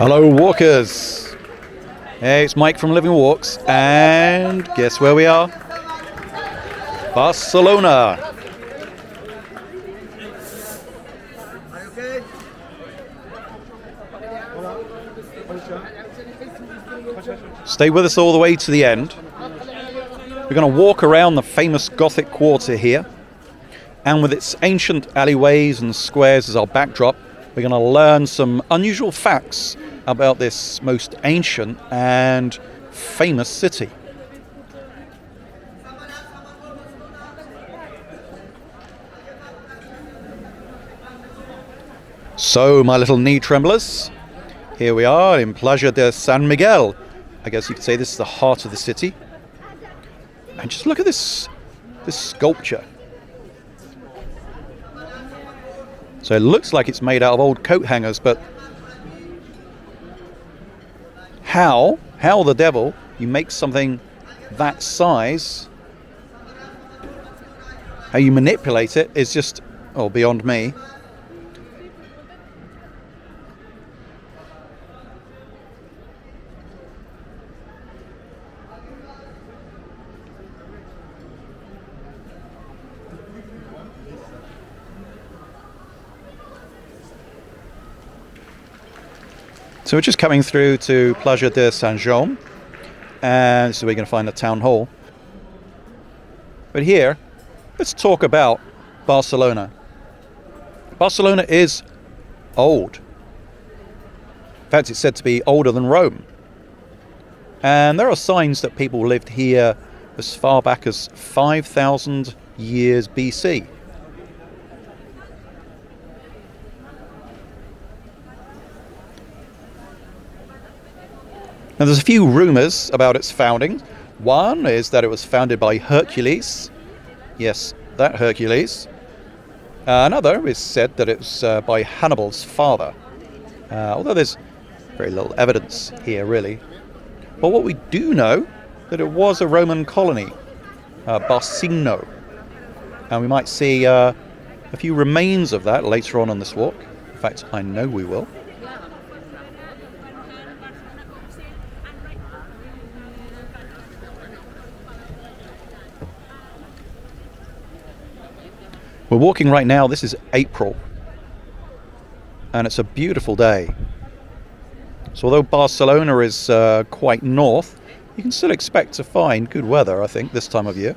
Hello walkers, hey, it's Mike from Living Walks, and guess where we are? Barcelona. Stay with us all the way to the end. We're going to walk around the famous Gothic Quarter here, and with its ancient alleyways and squares as our backdrop, we're going to learn some unusual facts about this most ancient and famous city. So, my little knee tremblers, here we are in Plaça de Sant Miquel. I guess you could say this is the heart of the city. And just look at this sculpture. So it looks like it's made out of old coat hangers, but how the devil you make something that size, how you manipulate it is just, beyond me. So we're just coming through to Plaça de Sant Jaume, and so we're going to find the town hall. But here, let's talk about Barcelona. Barcelona is old. In fact, it's said to be older than Rome. And there are signs that people lived here as far back as 5,000 years BC. Now, there's a few rumours about its founding. One is that it was founded by Hercules. Yes, that Hercules. Another is said that it was by Hannibal's father. Although there's very little evidence here, really. But what we do know, that it was a Roman colony, Barcino. And we might see a few remains of that later on this walk. In fact, I know we will. We're walking right now, this is April, and it's a beautiful day. So although Barcelona is quite north, you can still expect to find good weather, I think, this time of year.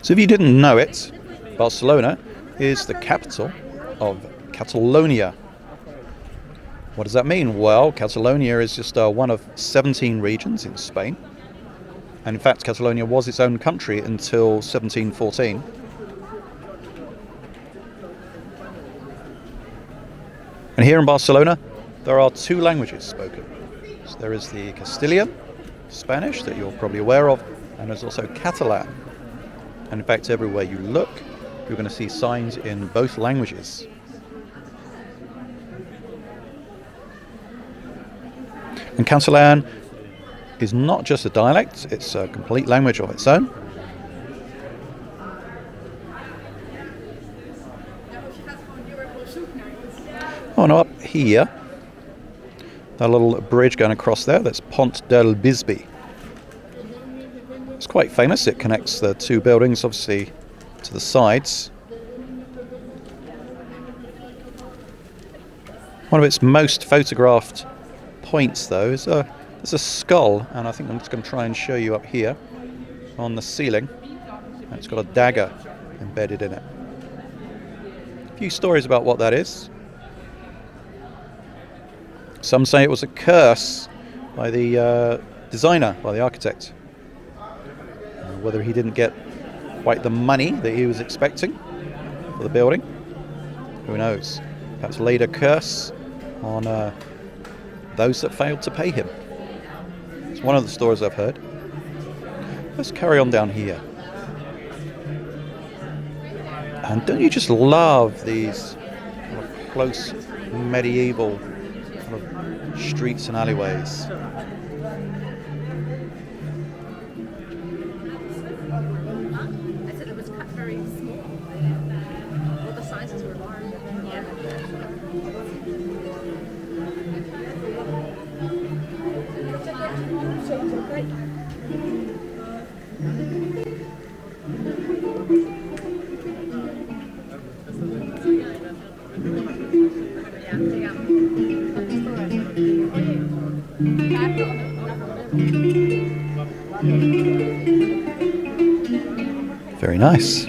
So if you didn't know it, Barcelona is the capital of Catalonia. What does that mean? Well, Catalonia is just one of 17 regions in Spain. And in fact, Catalonia was its own country until 1714. And here in Barcelona, there are two languages spoken. So there is the Castilian, Spanish, that you're probably aware of, and there's also Catalan. And in fact, everywhere you look, you're going to see signs in both languages. And Catalan is not just a dialect, it's a complete language of its own. Oh, no, up here, that little bridge going across there, that's Pont del Bisbe. It's quite famous. It connects the two buildings, obviously, to the sides. One of its most photographed points, though, is there's a skull, and I think I'm just going to try and show you up here on the ceiling. And it's got a dagger embedded in it. A few stories about what that is. Some say it was a curse by the designer, by the architect. Whether he didn't get quite the money that he was expecting for the building, who knows? Perhaps laid a curse on those that failed to pay him. It's one of the stories I've heard. Let's carry on down here. And don't you just love these close medieval kind of streets and alleyways. I said it was cut very small. All the sizes were large. Yeah. Very nice.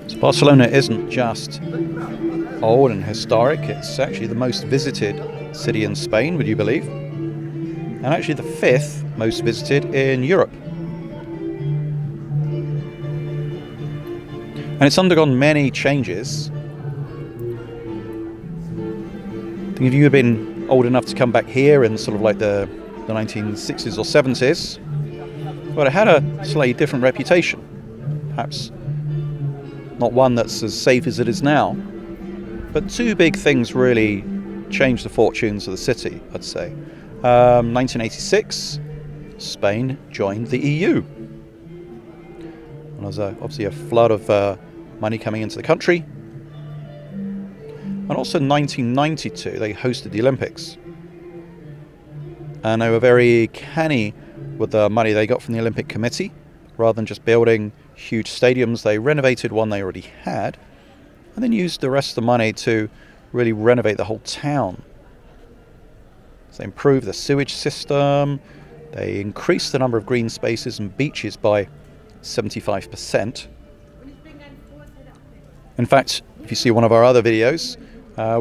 So Barcelona isn't just old and historic, it's actually the most visited city in Spain, would you believe? And actually the 5th most visited in Europe. And it's undergone many changes. I think if you had been old enough to come back here in sort of like the 1960s or 70s, well, it had a slightly different reputation. Perhaps not one that's as safe as it is now. But two big things really changed the fortunes of the city, I'd say. 1986, Spain joined the EU. And there was obviously a flood of money coming into the country. And also in 1992, they hosted the Olympics. And they were very canny with the money they got from the Olympic Committee. Rather than just building huge stadiums, they renovated one they already had, and then used the rest of the money to really renovate the whole town. So they improved the sewage system, they increased the number of green spaces and beaches by 75%. In fact, if you see one of our other videos,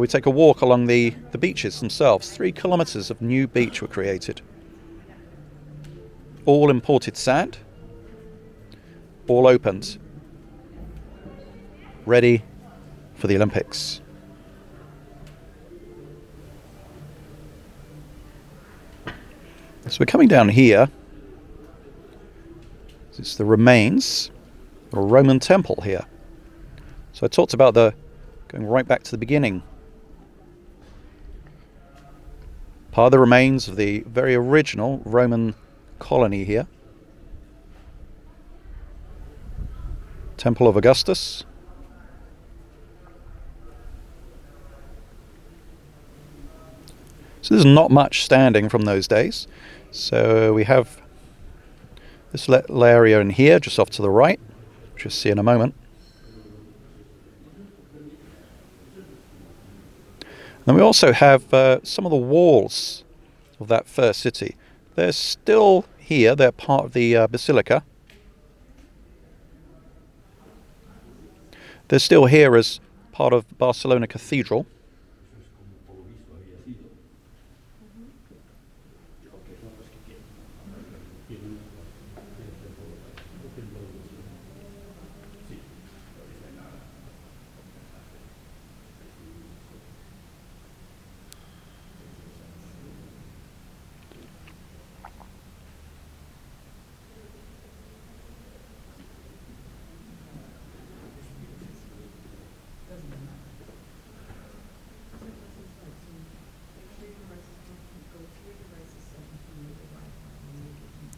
we take a walk along the beaches themselves. 3 kilometers of new beach were created. All imported sand, all opened, ready for the Olympics. So we're coming down here. It's the remains of a Roman temple here. So I talked about going right back to the beginning. Part of the remains of the very original Roman colony here. Temple of Augustus. So there's not much standing from those days. So we have this little area in here, just off to the right, which you'll see in a moment. Then we also have some of the walls of that first city. They're still here, they're part of the Basílica. They're still here as part of Barcelona Cathedral.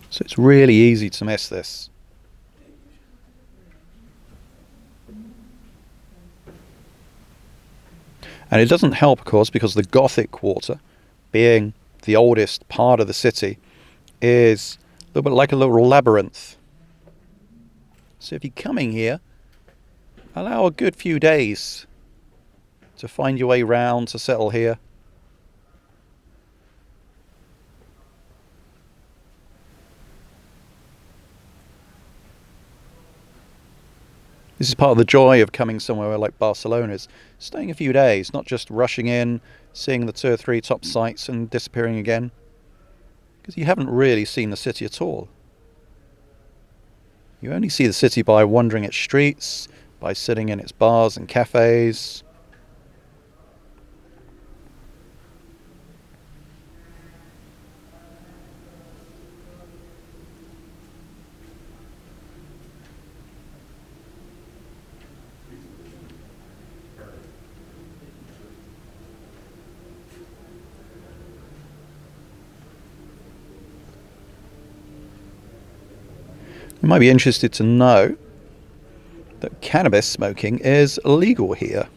So it's really easy to miss this. And it doesn't help, of course, because the Gothic Quarter, being the oldest part of the city, is a little bit like a little labyrinth. So if you're coming here, allow a good few days to find your way round, to settle here. This is part of the joy of coming somewhere like Barcelona, is staying a few days, not just rushing in, seeing the 2 or 3 top sites and disappearing again. Because you haven't really seen the city at all. You only see the city by wandering its streets, by sitting in its bars and cafes. You might be interested to know that cannabis smoking is illegal here.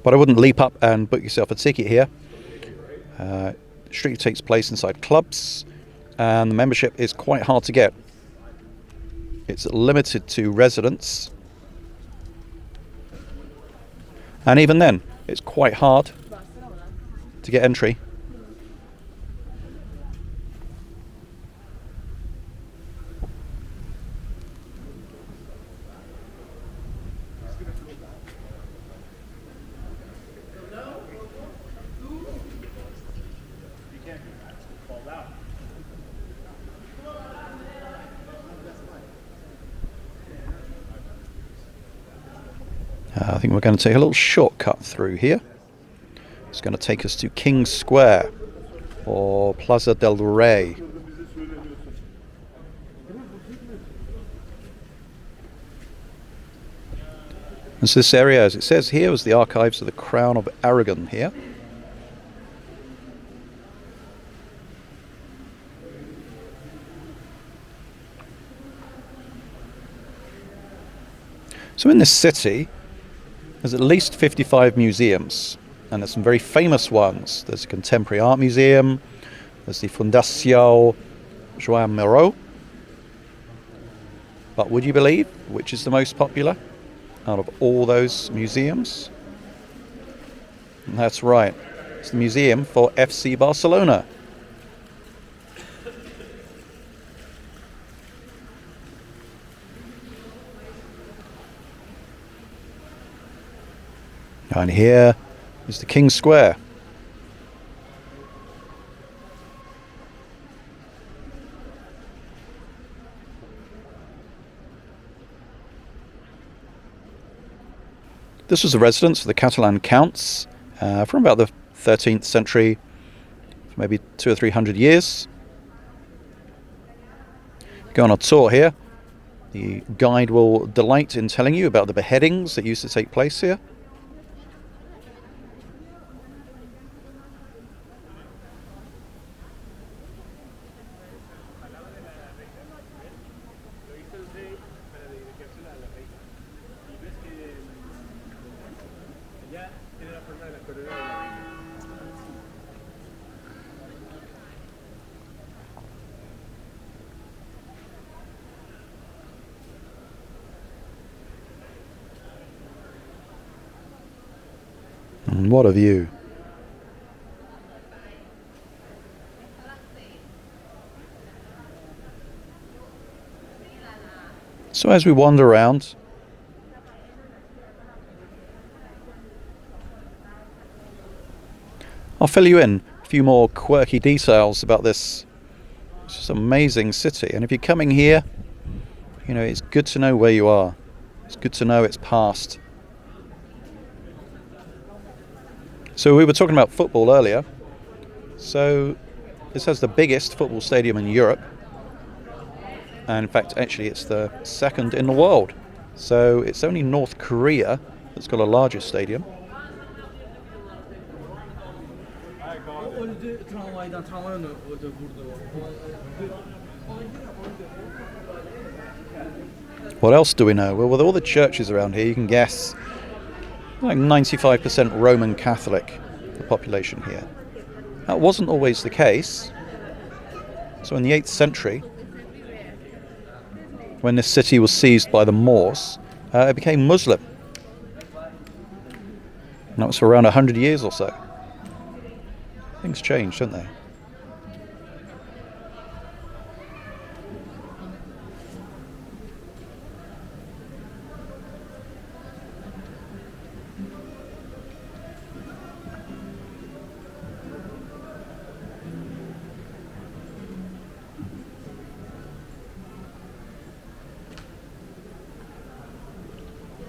But I wouldn't leap up and book yourself a ticket here. Strictly takes place inside clubs, and the membership is quite hard to get. It's limited to residents, and even then, it's quite hard to get entry. I think we're going to take a little shortcut through here. It's going to take us to King's Square, or Plaça del Rei. And so this area, as it says here, was the archives of the Crown of Aragon here. So in this city, there's at least 55 museums, and there's some very famous ones. There's a contemporary art museum, there's the Fundació Joan Miró. But would you believe which is the most popular out of all those museums? And that's right, it's the museum for FC Barcelona. And here is the King's Square. This was the residence of the Catalan counts from about the 13th century, for maybe 200 or 300 years. Go on a tour here. The guide will delight in telling you about the beheadings that used to take place here. And what a view. So as we wander around, I'll fill you in a few more quirky details about this just amazing city. And if you're coming here, you know, it's good to know where you are. It's good to know its past. So we were talking about football earlier. So this has the biggest football stadium in Europe. And in fact, actually, it's the second in the world. So it's only North Korea that's got a larger stadium. What else do we know? Well, with all the churches around here, you can guess like 95% Roman Catholic, the population here. That wasn't always the case. So in the 8th century, when this city was seized by the Moors, it became Muslim. And that was for around 100 years or so. Things changed, didn't they?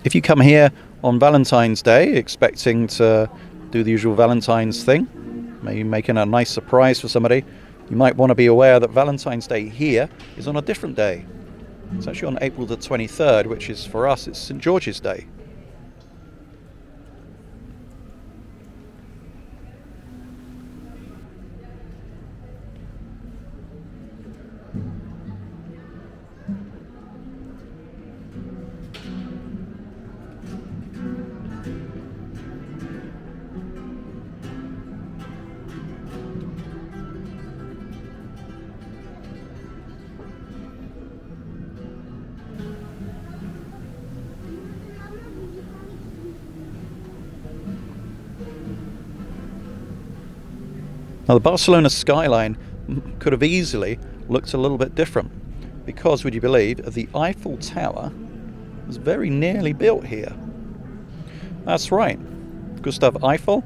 If you come here on Valentine's Day expecting to do the usual Valentine's thing, maybe making a nice surprise for somebody, you might want to be aware that Valentine's Day here is on a different day. It's actually on April the 23rd, which is, for us, it's St. George's Day. Now, the Barcelona skyline could have easily looked a little bit different because, would you believe, the Eiffel Tower was very nearly built here. That's right, Gustav Eiffel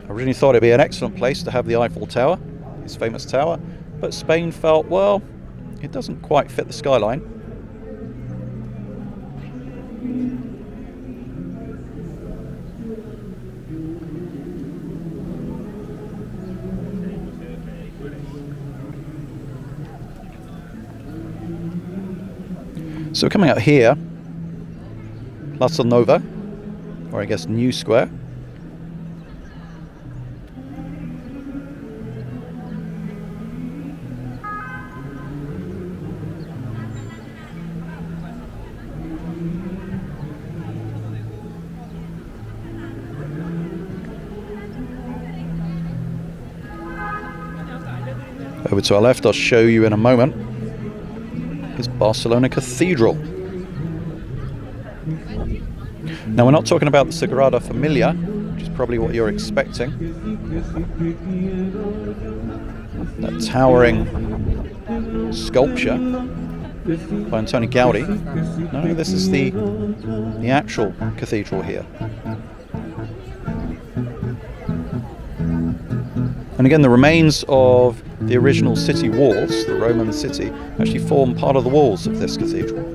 originally thought it'd be an excellent place to have the Eiffel Tower, his famous tower, but Spain felt, well, it doesn't quite fit the skyline. So coming out here, Plaça Nova, or I guess New Square. Over to our left, I'll show you in a moment, is Barcelona Cathedral. Now, we're not talking about the Sagrada Familia, which is probably what you're expecting. That towering sculpture by Antoni Gaudi. No, this is the actual cathedral here. And again, the remains of the original city walls, the Roman city, actually form part of the walls of this cathedral.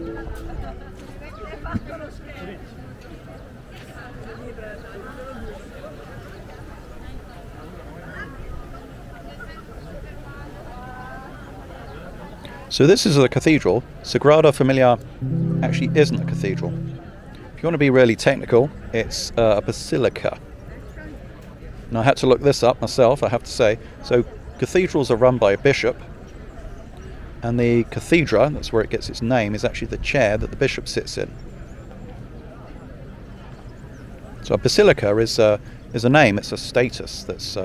So this is a cathedral. Sagrada Familia actually isn't a cathedral. If you want to be really technical, it's a basilica. And I had to look this up myself, I have to say. So cathedrals are run by a bishop, and the cathedra, that's where it gets its name, is actually the chair that the bishop sits in. So a basilica is a name, it's a status that's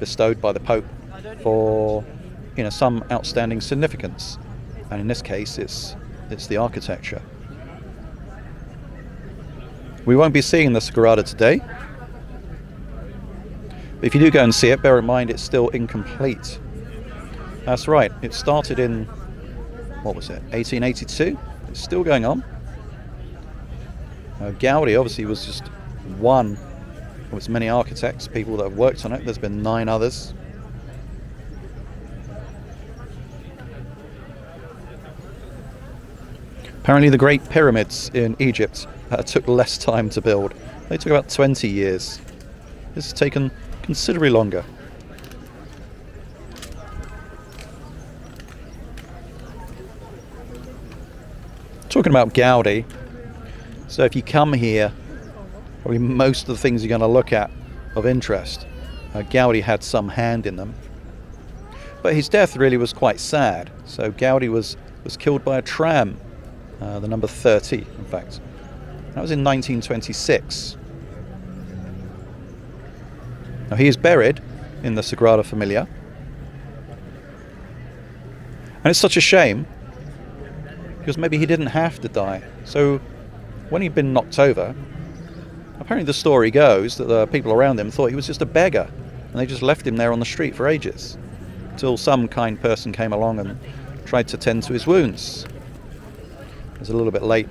bestowed by the Pope for some outstanding significance. And in this case, it's the architecture. We won't be seeing the Sagrada today. But if you do go and see it, bear in mind it's still incomplete. That's right, it started in, 1882? It's still going on. Gaudi obviously was just one of its many architects, people that have worked on it. There's been 9 others. Apparently the Great Pyramids in Egypt took less time to build. They took about 20 years. This has taken considerably longer. Talking about Gaudi, so if you come here, probably most of the things you're going to look at of interest, Gaudi had some hand in them. But his death really was quite sad. So Gaudi was killed by a tram, the number 30, in fact. That was in 1926. Now, he is buried in the Sagrada Familia. And it's such a shame, because maybe he didn't have to die. So, when he'd been knocked over, apparently the story goes that the people around him thought he was just a beggar, and they just left him there on the street for ages, until some kind person came along and tried to tend to his wounds. It was a little bit late.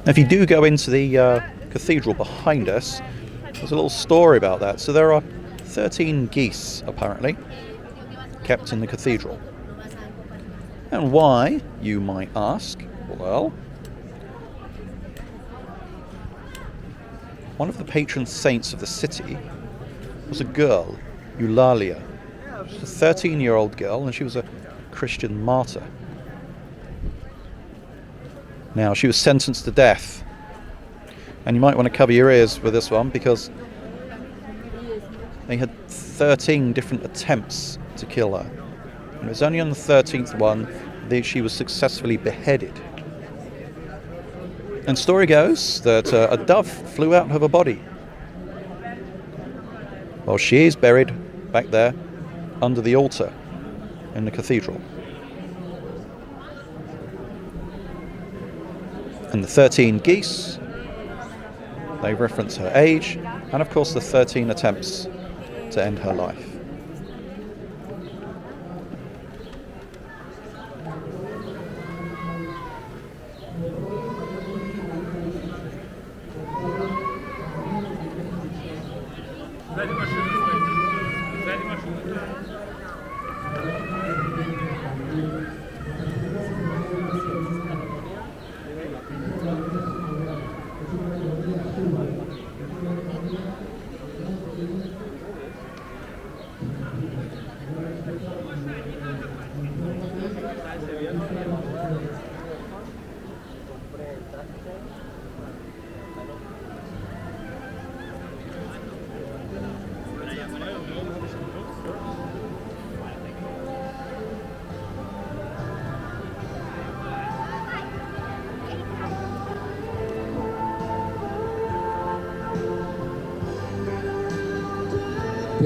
Now, if you do go into the cathedral behind us, there's a little story about that. So there are 13 geese, apparently, kept in the cathedral. And why, you might ask? Well, one of the patron saints of the city was a girl, Eulalia. She was a 13-year-old girl, and she was a Christian martyr. Now, she was sentenced to death. And you might want to cover your ears with this one, because they had 13 different attempts to kill her. And it was only on the 13th one that she was successfully beheaded. And story goes that a dove flew out of her body. Well, she is buried back there under the altar in the cathedral. And the 13 geese, they reference her age, and of course the 13 attempts to end her life.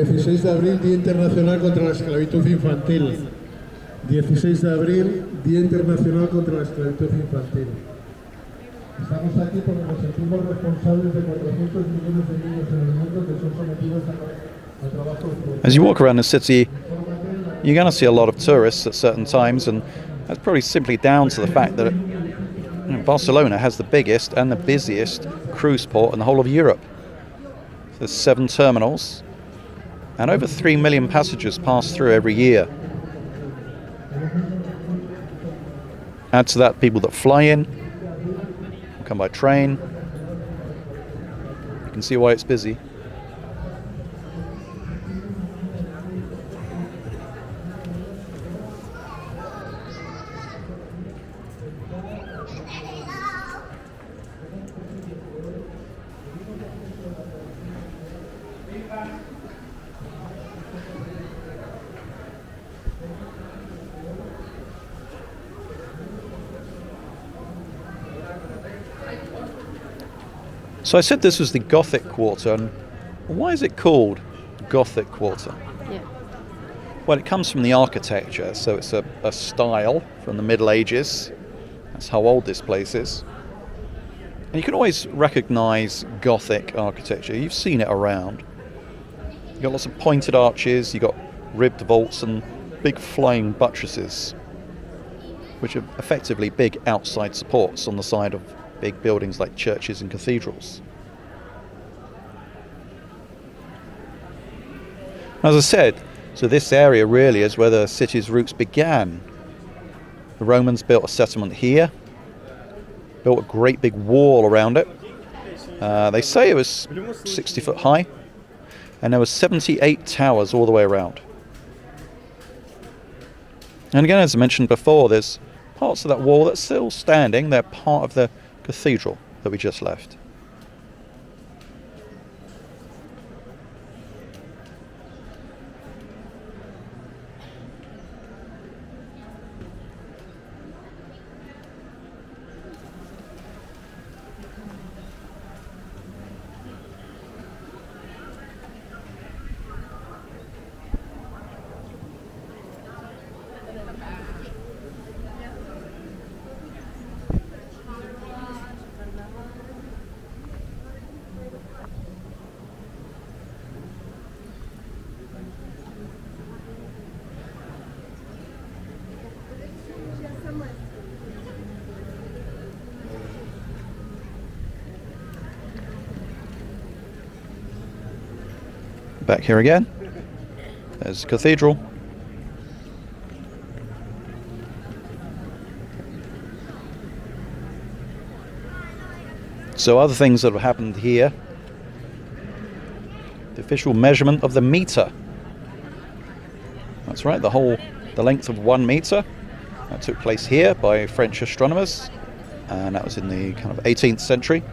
...16 de abril, Día Internacional contra la Esclavitud Infantil. 16 de abril, Día Internacional contra la Esclavitud Infantil. Estamos aquí porque nos sentimos responsables de 400 millones de niños en el mundo que son sometidos a trabajo. As you walk around the city, you're going to see a lot of tourists at certain times, and that's probably simply down to the fact that Barcelona has the biggest and the busiest cruise port in the whole of Europe. There's 7 terminals, and over 3 million passengers pass through every year. Add to that people that fly in, come by train. You can see why it's busy. So I said this was the Gothic Quarter, and why is it called Gothic Quarter? Yeah. Well, it comes from the architecture, so it's a style from the Middle Ages. That's how old this place is. And you can always recognise Gothic architecture. You've seen it around. You've got lots of pointed arches, you've got ribbed vaults and big flying buttresses, which are effectively big outside supports on the side of big buildings like churches and cathedrals. As I said, so this area really is where the city's roots began. The Romans built a settlement here, built a great big wall around it. They say it was 60 foot high, and there were 78 towers all the way around. And again, as I mentioned before, there's parts of that wall that's still standing. They're part of the cathedral that we just left. Back here again, there's the cathedral. So other things that have happened here, the official measurement of the meter. That's right, the length of 1 meter. That took place here by French astronomers, and that was in the kind of 18th century.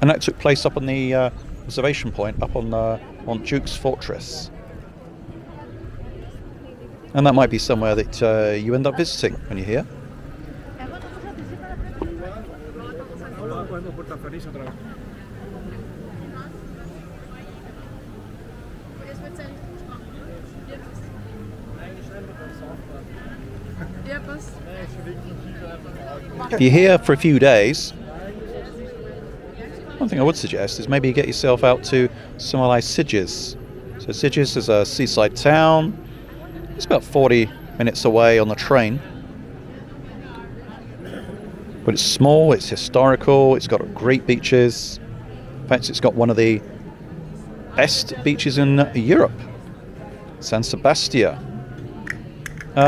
And that took place up on the observation point, up on Duke's Fortress. And that might be somewhere that you end up visiting when you're here. If you're here for a few days, one thing I would suggest is maybe you get yourself out to somewhere like Sitges. So Sitges is a seaside town. It's about 40 minutes away on the train. But it's small, it's historical, it's got great beaches. In fact, it's got one of the best beaches in Europe, San Sebastian.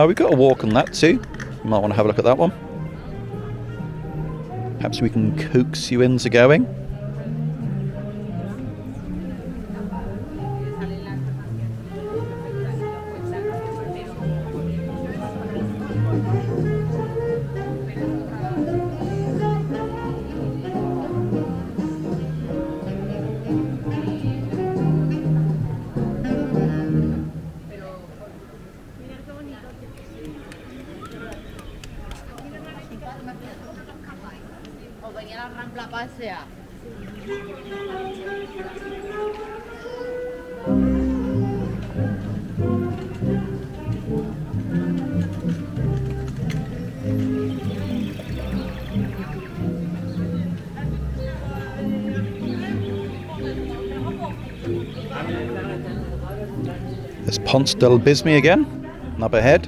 We've got a walk on that too. You might want to have a look at that one. Perhaps we can coax you into going. There's Pont del Bisbe again, and up ahead.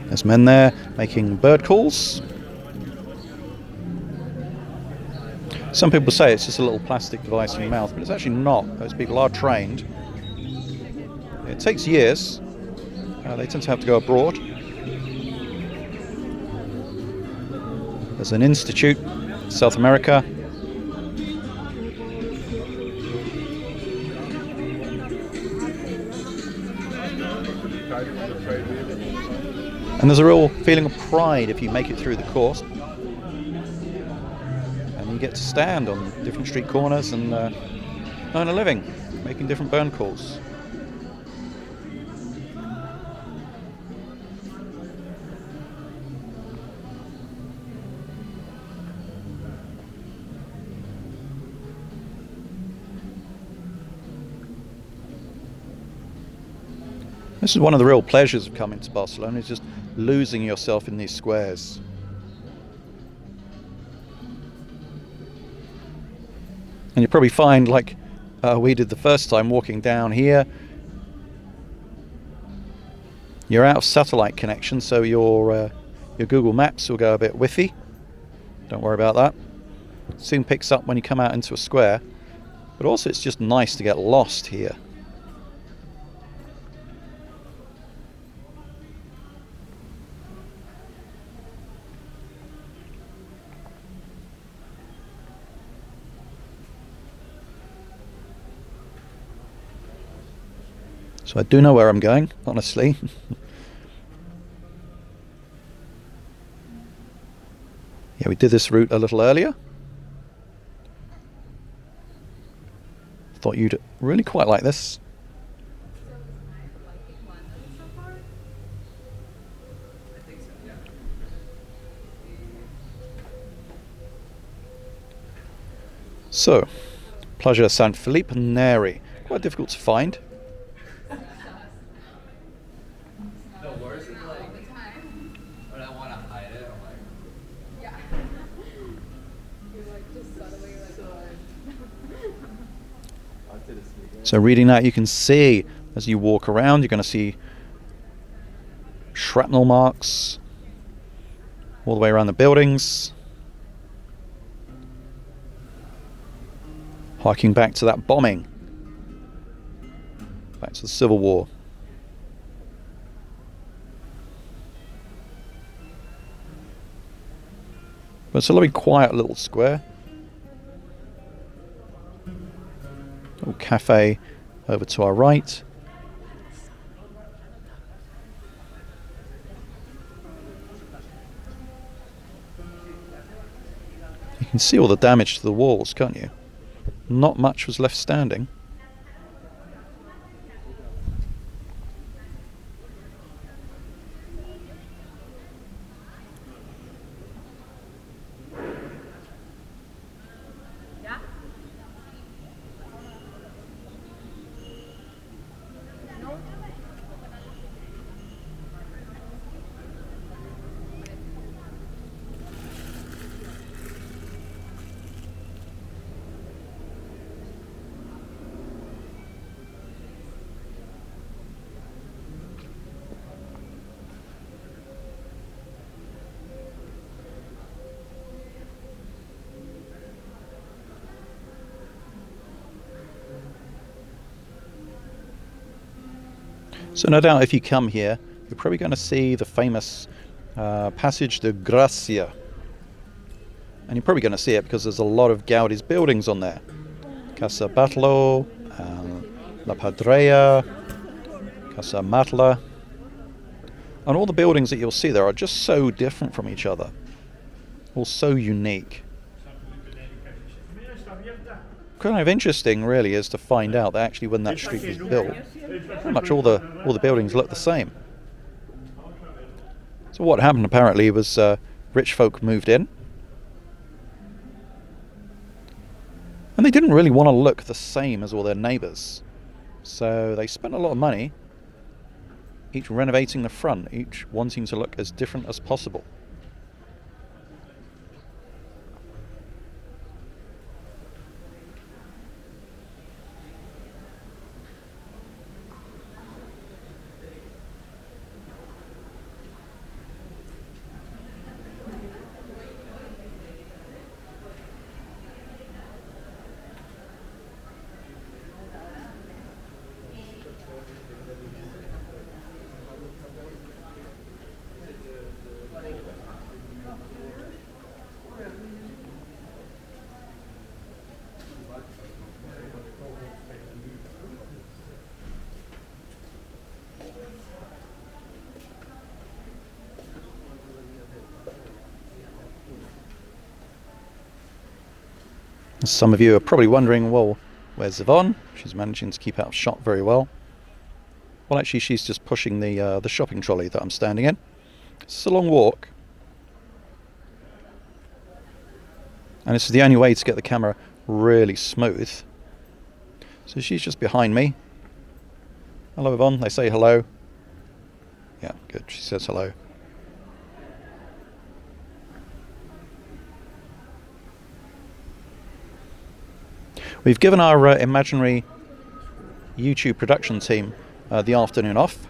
There's men there making bird calls. Some people say it's just a little plastic device in your mouth, but it's actually not. Those people are trained. It takes years. They tend to have to go abroad. There's an institute, South America. And there's a real feeling of pride if you make it through the course. And you get to stand on different street corners and earn a living, making different burn calls. This is one of the real pleasures of coming to Barcelona, is just losing yourself in these squares. And you probably find, like we did the first time walking down here, you're out of satellite connection, so your Google Maps will go a bit whiffy. Don't worry about that. It soon picks up when you come out into a square. But also it's just nice to get lost here. So I do know where I'm going, honestly. Yeah, we did this route a little earlier. Thought you'd really quite like this. So, Plaça Sant Felip and Neri. Quite difficult to find. So reading that, you can see as you walk around, you're going to see shrapnel marks all the way around the buildings, harking back to that bombing, back to the Civil War. But it's a lovely quiet little square. Little cafe over to our right. You can see all the damage to the walls, can't you? Not much was left standing. So no doubt if you come here, you're probably going to see the famous Passage de Gràcia. And you're probably going to see it because there's a lot of Gaudi's buildings on there. Casa Batlló, La Pedrera, Casa Matla. And all the buildings that you'll see there are just so different from each other. All so unique. Kind of interesting really is to find out that actually when that street was built, pretty much all the buildings look the same. So what happened apparently was rich folk moved in, and they didn't really want to look the same as all their neighbours. So they spent a lot of money, each renovating the front, each wanting to look as different as possible. Some of you are probably wondering, well, where's Yvonne? She's managing to keep out of shot very well. Well, actually, she's just pushing the shopping trolley that I'm standing in. It's a long walk. And this is the only way to get the camera really smooth. So she's just behind me. Hello, Yvonne. They say hello. Yeah, good. She says hello. We've given our imaginary YouTube production team the afternoon off.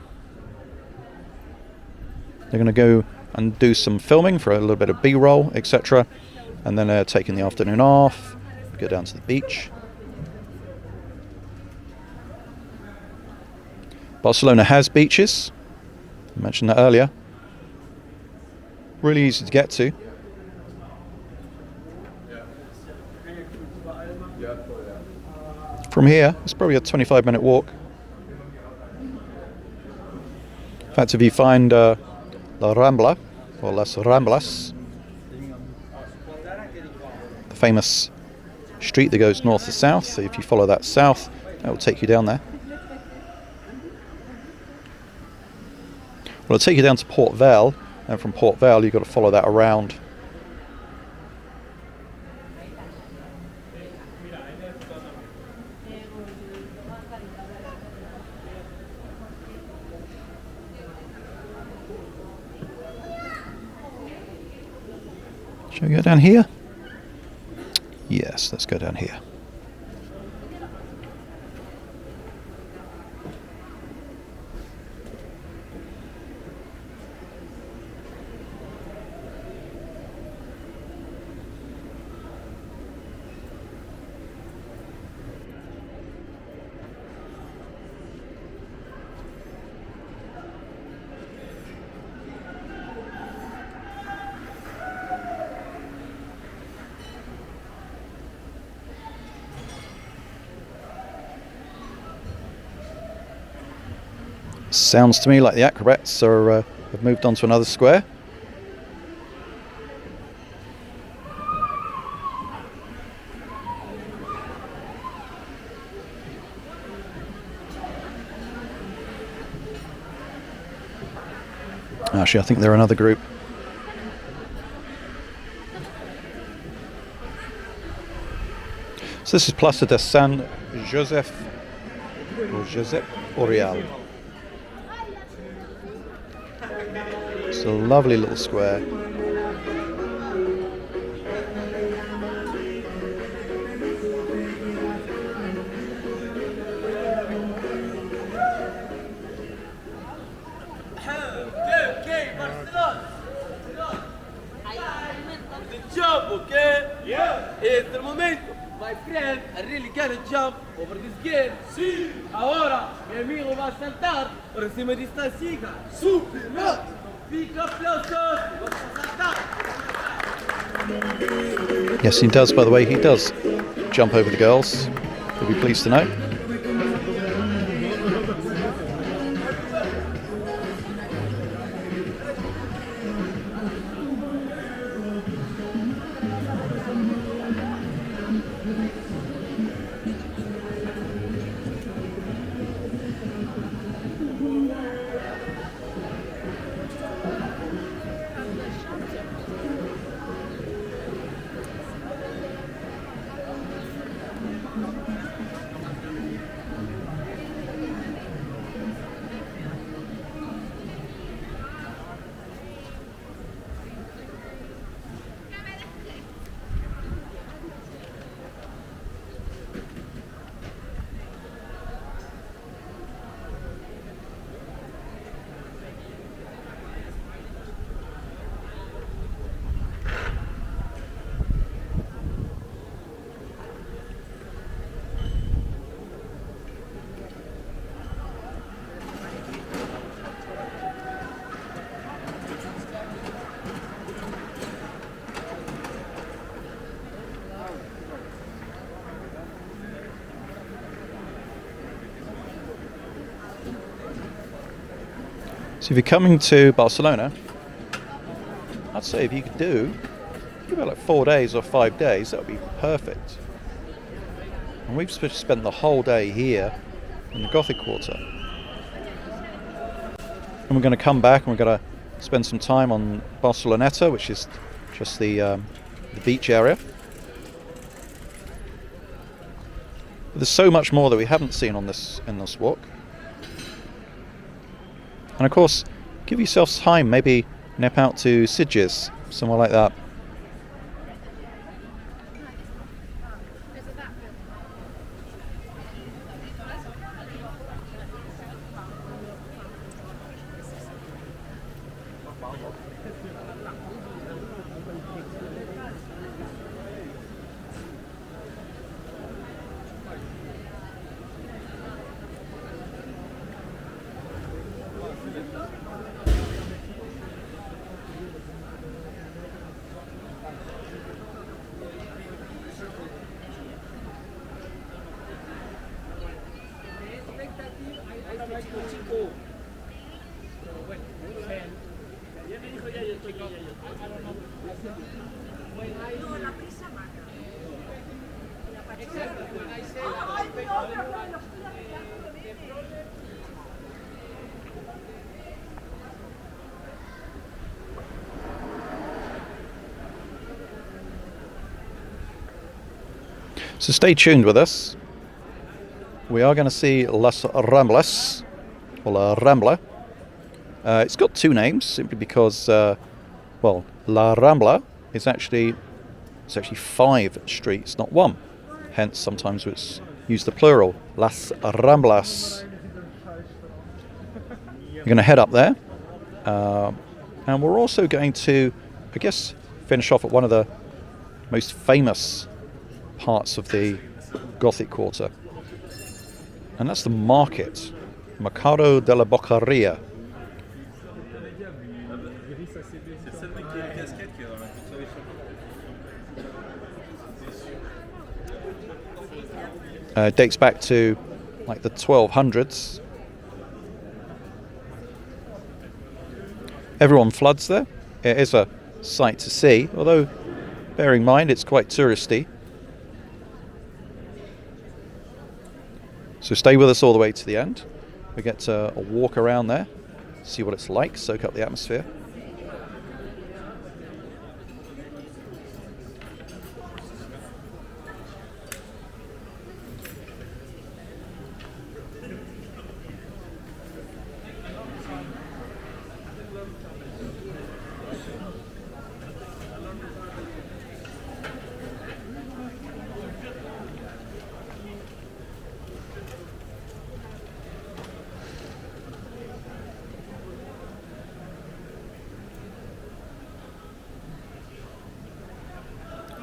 They're going to go and do some filming for a little bit of B-roll, etc. And then they're taking the afternoon off, go down to the beach. Barcelona has beaches. I mentioned that earlier. Really easy to get to. From here, it's probably a 25-minute walk. In fact, if you find La Rambla, or Las Ramblas, the famous street that goes north to south, if you follow that south, that will take you down there. Well, it'll take you down to Port Vale, and from Port Vale you've got to follow that around. Shall we go down here? Yes, let's go down here. Sounds to me like the acrobats have moved on to another square. Actually, I think they're another group. So this is Plaça de Sant Josep, or Josep Oriol. It's a lovely little square. My friend, I really gotta jump over this gate. Sí. Ahora, mi amigo va a saltar por encima de esta silla. Super, no. Pica aplausos. Vamos a saltar. Yes, he does, by the way. He does jump over the girls. You'll be pleased to know. So if you're coming to Barcelona, I'd say if you could do about like 4 days or 5 days, that would be perfect. And we've spent the whole day here in the Gothic Quarter. And we're going to come back and we're going to spend some time on Barceloneta, which is just the beach area. But there's so much more that we haven't seen on this walk. And of course, give yourself time, maybe nip out to Sitges, somewhere like that. So stay tuned with us. We are going to see Las Ramblas, or La Rambla. It's got two names simply because, well, La Rambla is actually 5 streets, not one. Hence, sometimes it's used the plural, Las Ramblas. We're going to head up there, and we're also going to, I guess, finish off at one of the most famous parts of the Gothic Quarter, and that's the market, Mercado de La Boqueria. Dates back to like the 1200s. Everyone floods there. It is a sight to see, although bearing in mind it's quite touristy. So stay with us all the way to the end. We get a walk around there, see what it's like, soak up the atmosphere.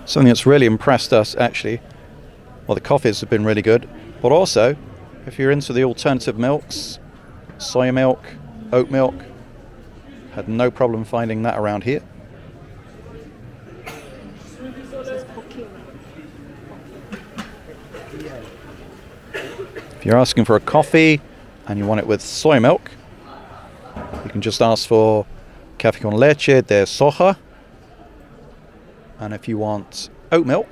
Something that's really impressed us, actually, Well, the coffees have been really good, but also, if you're into the alternative milks, soy milk, oat milk, had no problem finding that around here. If you're asking for a coffee and you want it with soy milk, you can just ask for café con leche de soja. And if you want oat milk,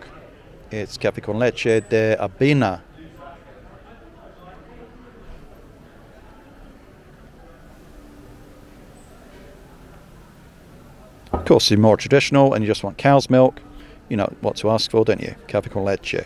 it's café con leche de avena. Of course, if you're more traditional and you just want cow's milk, you know what to ask for, don't you? Café con leche.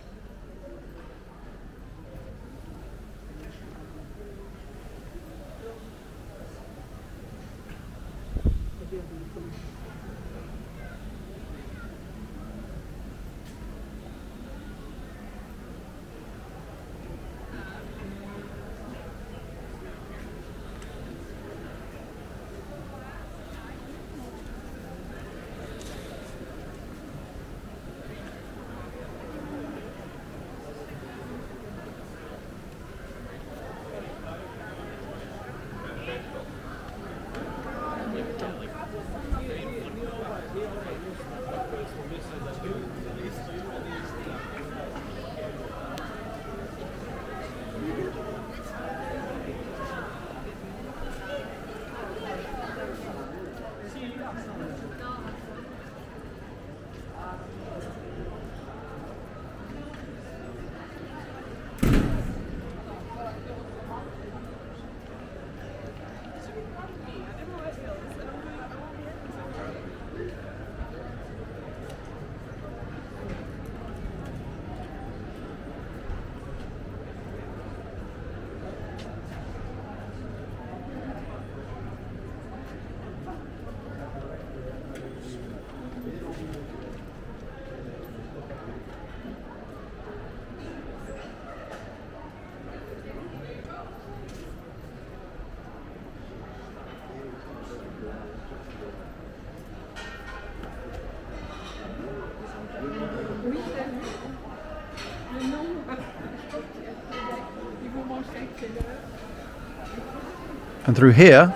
And through here,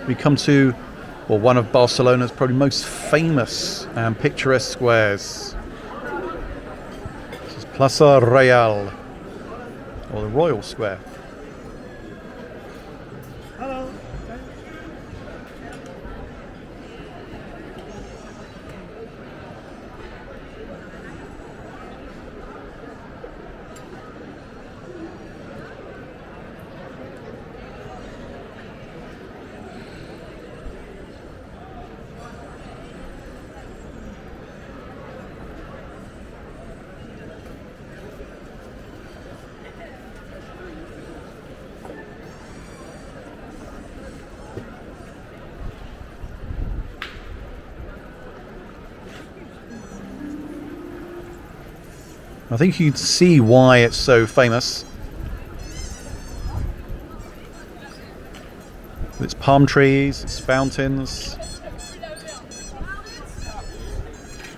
we come to, well, one of Barcelona's probably most famous and picturesque squares. This is Plaça Reial, or the Royal Square. I think you can see why it's so famous. Its palm trees, its fountains.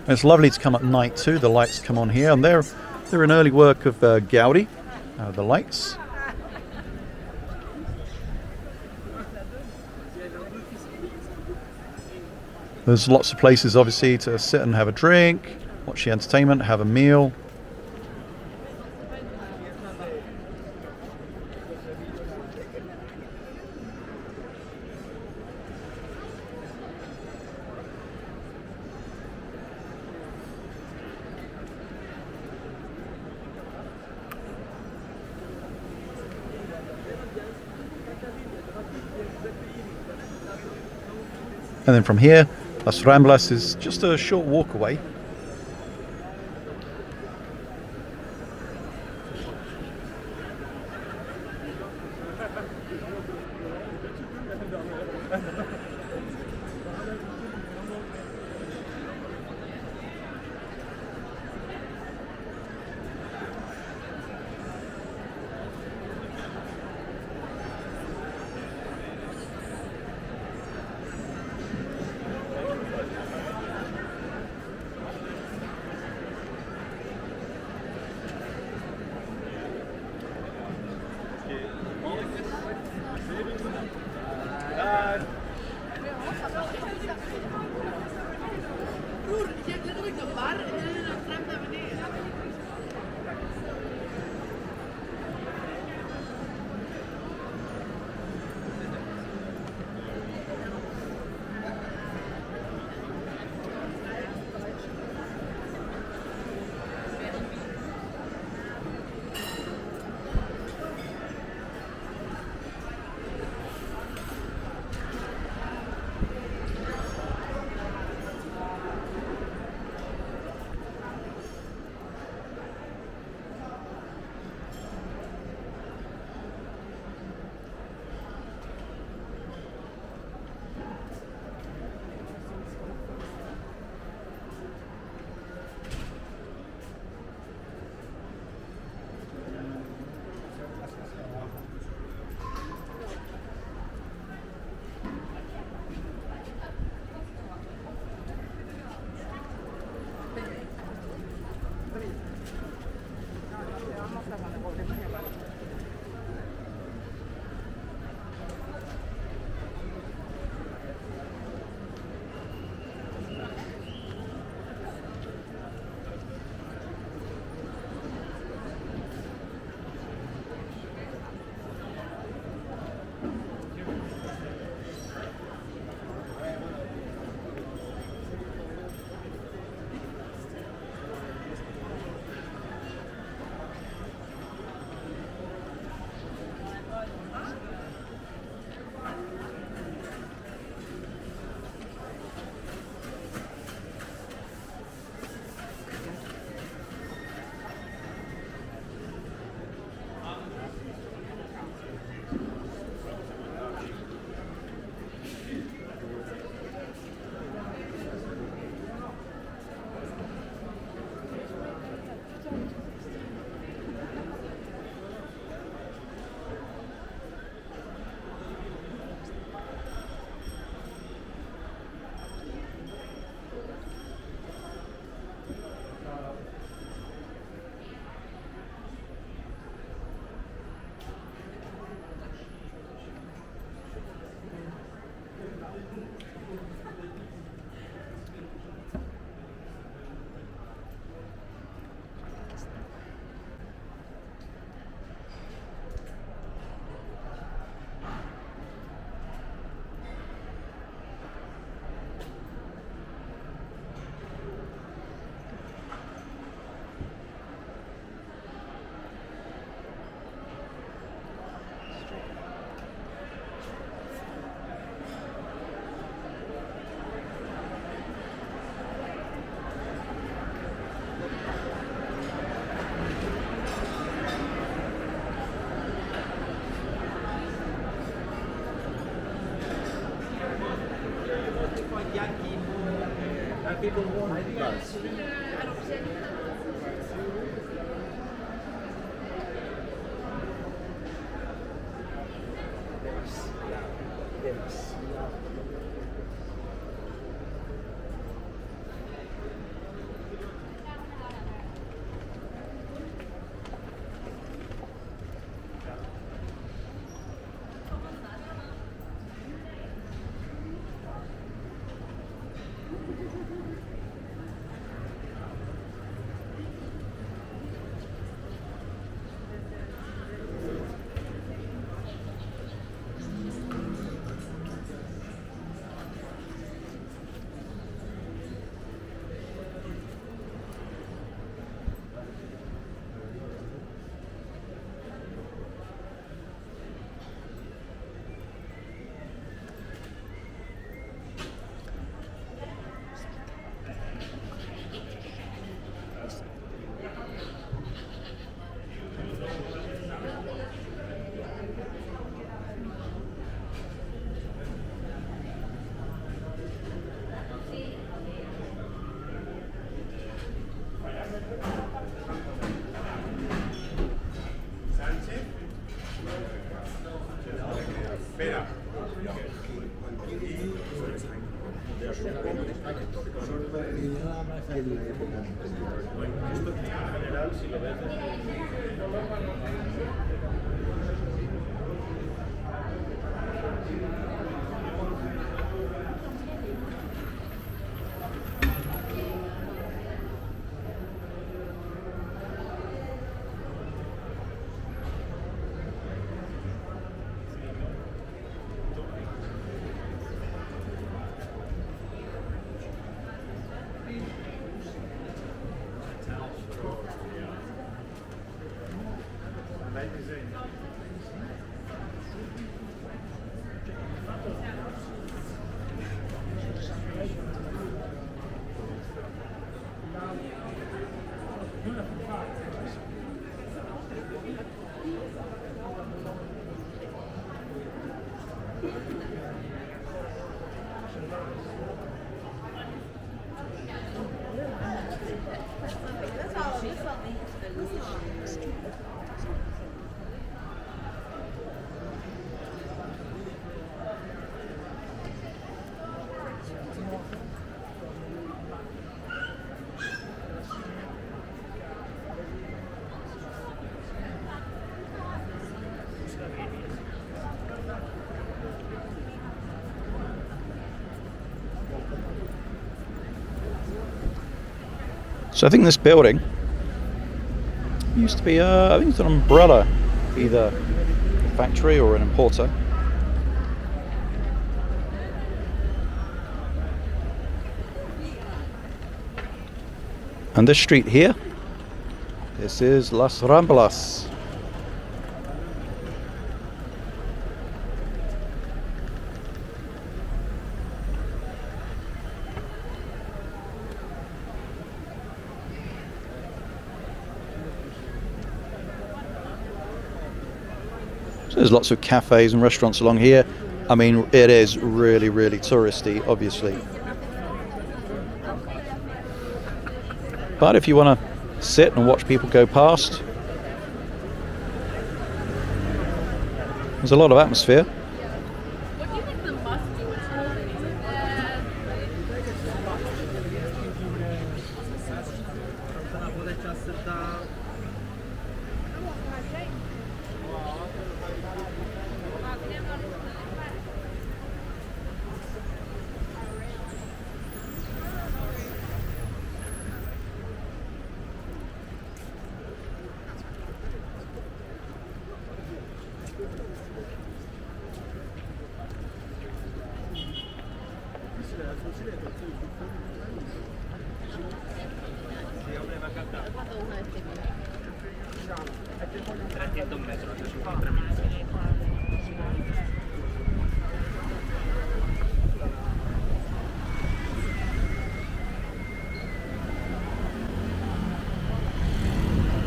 And it's lovely to come at night too. The lights come on here, and they're an early work of Gaudi, the lights. There's lots of places obviously to sit and have a drink, watch the entertainment, have a meal. And then from here, Las Ramblas is just a short walk away. cosas donde podremos llevar. So I think this building used to be, I think it's an umbrella, either a factory or an importer. And this street here, this is Las Ramblas. So there's lots of cafes and restaurants along here. I mean, it is really, really touristy, obviously. But if you want to sit and watch people go past, there's a lot of atmosphere. What do you think the must do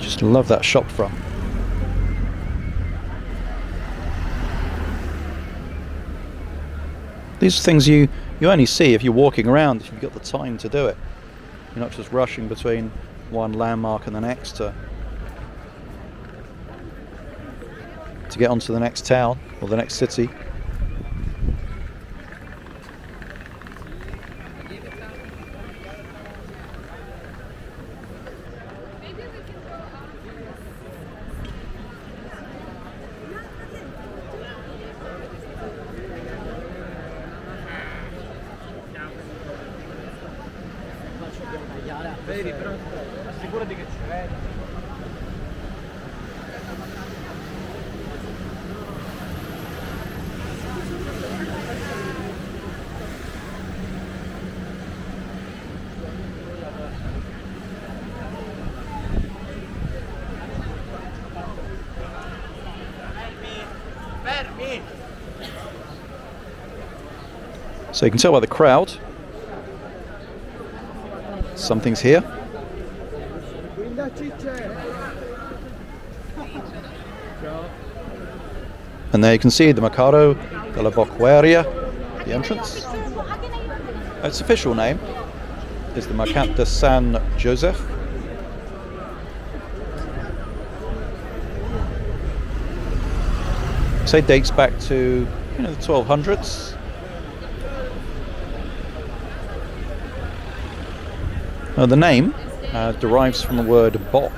Just love that shop front. These things you only see if you're walking around, if you've got the time to do it. You're not just rushing between one landmark and the next to get onto the next town or the next city. Vedi, però assicurati che ci vedi. Fermi! So you can tell by the crowd, something's here. And there you can see the Mercado de La Boqueria, the entrance. Its official name is the Mercat de Sant Josep. So it dates back to the 1200s. Now the name derives from the word bok,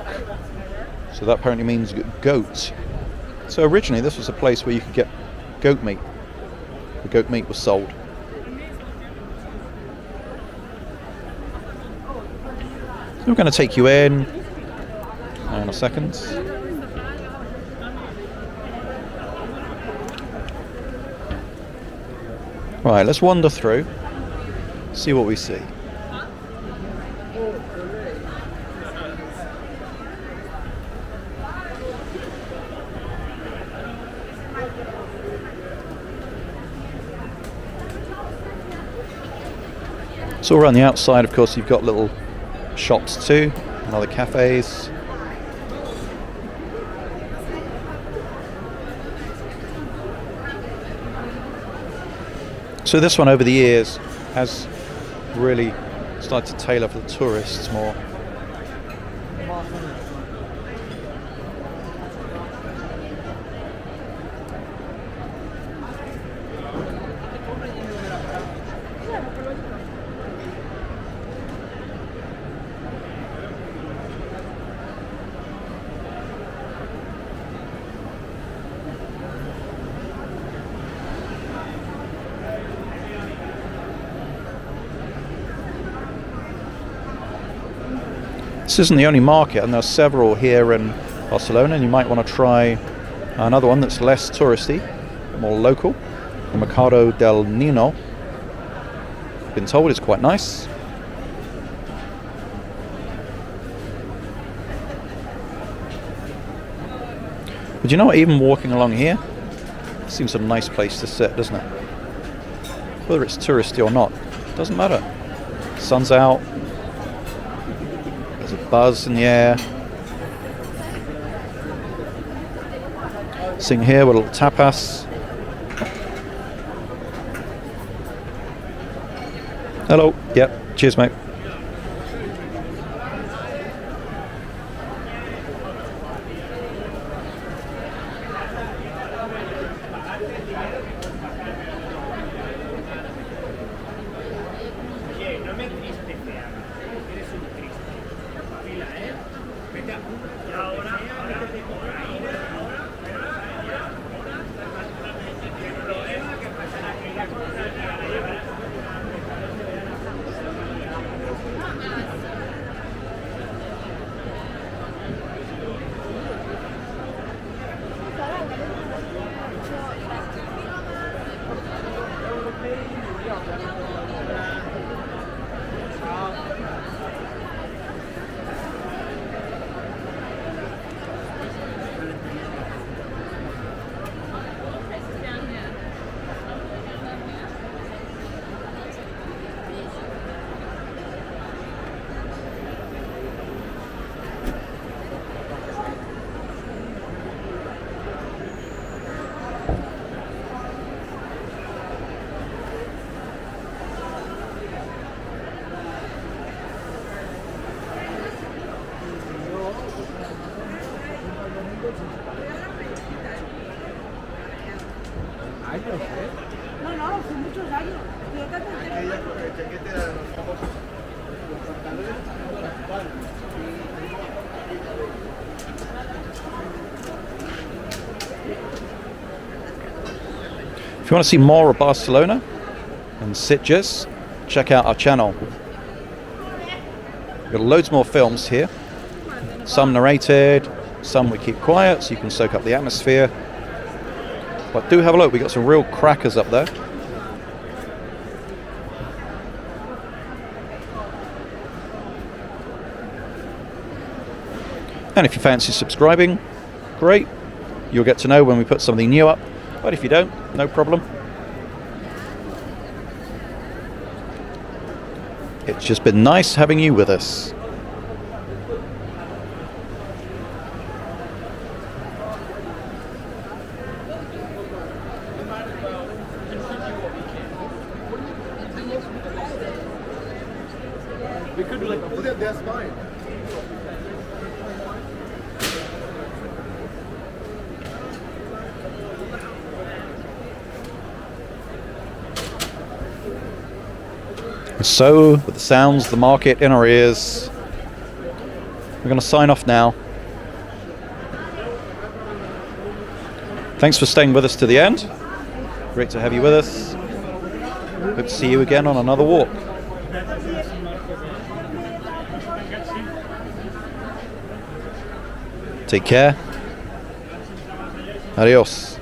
so that apparently means goat. So originally this was a place where you could get goat meat. The goat meat was sold. So we're going to take you in a second. Right, let's wander through, see what we see. So around the outside, of course, you've got little shops too, and other cafes. So this one over the years has really started to tailor for the tourists more. This isn't the only market, and there are several here in Barcelona, and you might want to try another one that's less touristy, more local, the Mercado del Nino. Been told it's quite nice. But you know what, even walking along here, it seems a nice place to sit, doesn't it? Whether it's touristy or not, doesn't matter. Sun's out, there's a buzz in the air. Sitting here with a little tapas. Hello, yep, cheers mate. If you want to see more of Barcelona and Sitges, check out our channel. We've got loads more films here. Some narrated, some we keep quiet so you can soak up the atmosphere. But do have a look, we got some real crackers up there. And if you fancy subscribing, great. You'll get to know when we put something new up. But if you don't, no problem. It's just been nice having you with us. We could do like, that's fine. So, with the sounds, the market in our ears, we're going to sign off now. Thanks for staying with us to the end. Great to have you with us. Hope to see you again on another walk. Take care. Adios.